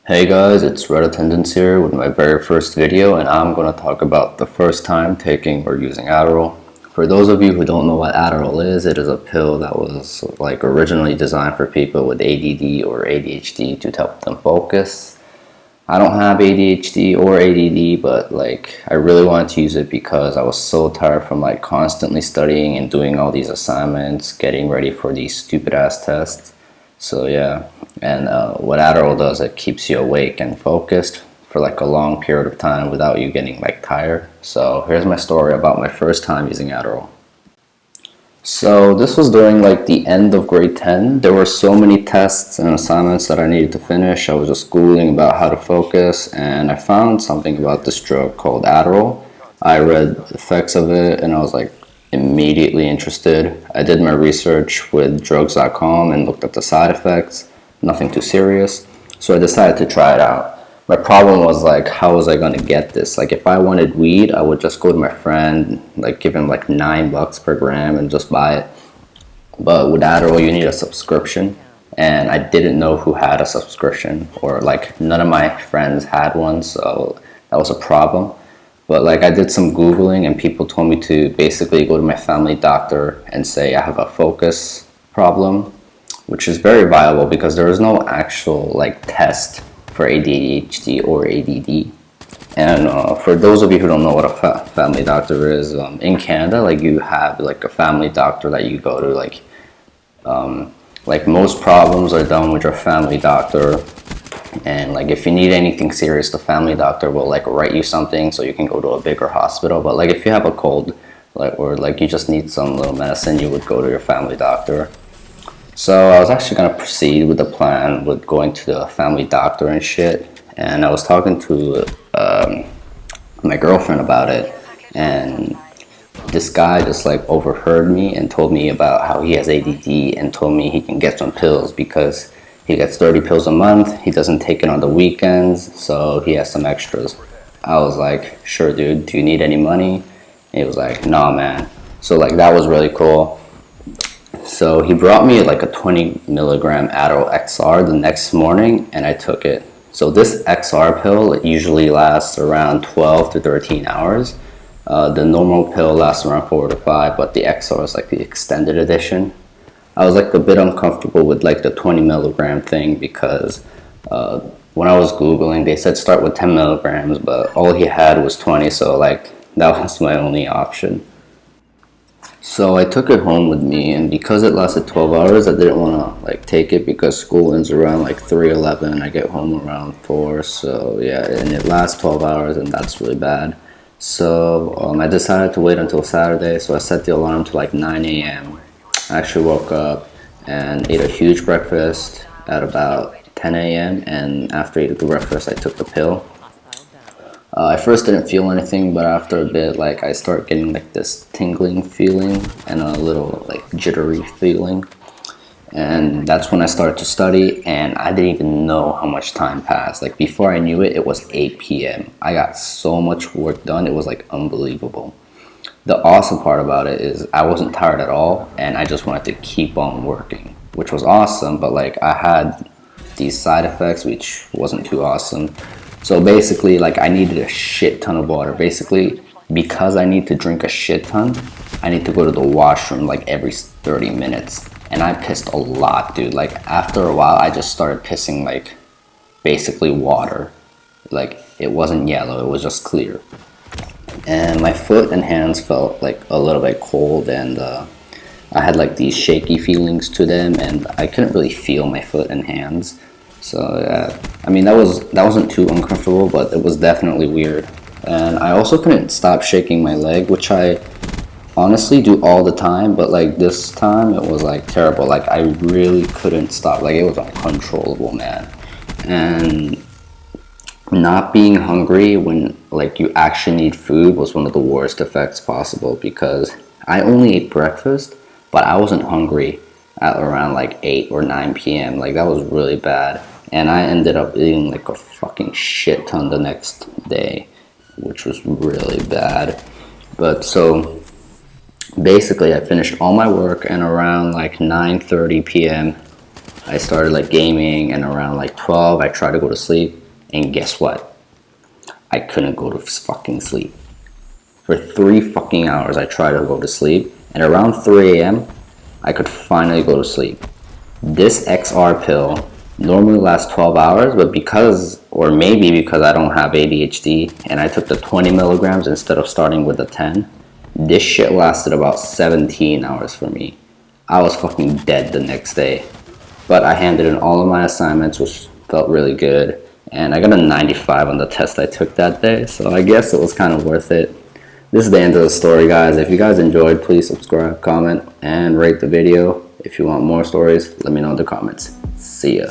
Hey guys, it's Red Attendance here with my very first video, and I'm going to talk about the first time taking or using Adderall. For those of you who don't know what Adderall is, it is a pill that was originally designed for people with ADD or ADHD to help them focus. I don't have ADHD or ADD, but I really wanted to use it because I was so tired from constantly studying and doing all these assignments, getting ready for these stupid ass tests. So yeah, and what Adderall does, it keeps you awake and focused for a long period of time without you getting tired. So here's my story about my first time using Adderall. So this was during the end of grade 10. There were so many tests and assignments that I needed to finish. I was just Googling about how to focus, and I found something about this drug called Adderall. I read the effects of it and I was immediately interested. I did my research with drugs.com and looked at the side effects. Nothing too serious. So I decided to try it out. My problem was how was I gonna get this? If I wanted weed, I would just go to my friend, give him $9 per gram and just buy it. But with Adderall, you need a subscription, and I didn't know who had a subscription, or none of my friends had one, so that was a problem. But I did some Googling, and people told me to basically go to my family doctor and say I have a focus problem, which is very viable because there is no actual test for ADHD or ADD. And for those of you who don't know what a family doctor is, in Canada, you have a family doctor that you go to. Most problems are done with your family doctor, and if you need anything serious, the family doctor will write you something so you can go to a bigger hospital. But if you have a cold, or you just need some little medicine, you would go to your family doctor. So I was actually going to proceed with the plan with going to the family doctor and shit. And I was talking to my girlfriend about it. And this guy just overheard me and told me about how he has ADD and told me he can get some pills because he gets 30 pills a month. He doesn't take it on the weekends, so he has some extras. I was like, sure, dude, do you need any money? And he was like, nah, man. So that was really cool. So he brought me a 20 milligram Adderall XR the next morning, and I took it. So this XR pill, it usually lasts around 12 to 13 hours. The normal pill lasts around 4 to 5, but the XR is the extended edition. I was a bit uncomfortable with the 20 milligram thing because when I was Googling, they said start with 10 milligrams, but all he had was 20, so that was my only option. So I took it home with me, and because it lasted 12 hours, I didn't want to take it because school ends around 3:11. I get home around 4, so yeah, and it lasts 12 hours, and that's really bad. So I decided to wait until Saturday, so I set the alarm to 9 a.m. I actually woke up and ate a huge breakfast at about 10 a.m. and after eating the breakfast, I took the pill. I first didn't feel anything, but after a bit, I start getting this tingling feeling and a little jittery feeling. And that's when I started to study, and I didn't even know how much time passed. Before I knew it, it was 8 p.m. I got so much work done, it was unbelievable. The awesome part about it is I wasn't tired at all, and I just wanted to keep on working, which was awesome, but I had these side effects, which wasn't too awesome. So basically, I needed a shit ton of water. Basically, because I need to drink a shit ton, I need to go to the washroom every 30 minutes. And I pissed a lot, dude. After a while, I just started pissing basically water. It wasn't yellow, it was just clear. And my foot and hands felt a little bit cold, and I had these shaky feelings to them, and I couldn't really feel my foot and hands. So yeah, I mean that wasn't too uncomfortable, but it was definitely weird. And I also couldn't stop shaking my leg, which I honestly do all the time, but this time it was terrible. I really couldn't stop. It was uncontrollable, man. And not being hungry when you actually need food was one of the worst effects possible because I only ate breakfast, but I wasn't hungry at around 8 or 9 p.m. That was really bad. And I ended up eating a fucking shit ton the next day, which was really bad. But so basically I finished all my work, and around 9:30 p.m. I started like gaming, and around like 12 I tried to go to sleep, and guess what? I couldn't go to fucking sleep. For 3 fucking hours I tried to go to sleep, and around 3 a.m. I could finally go to sleep. This XR pill normally lasts 12 hours, but because, or maybe because I don't have ADHD and I took the 20 milligrams instead of starting with the 10, this shit lasted about 17 hours for me. I was fucking dead the next day. But I handed in all of my assignments, which felt really good. And I got a 95 on the test I took that day, so I guess it was kind of worth it. This is the end of the story, guys. If you guys enjoyed, please subscribe, comment, and rate the video. If you want more stories, let me know in the comments. See ya.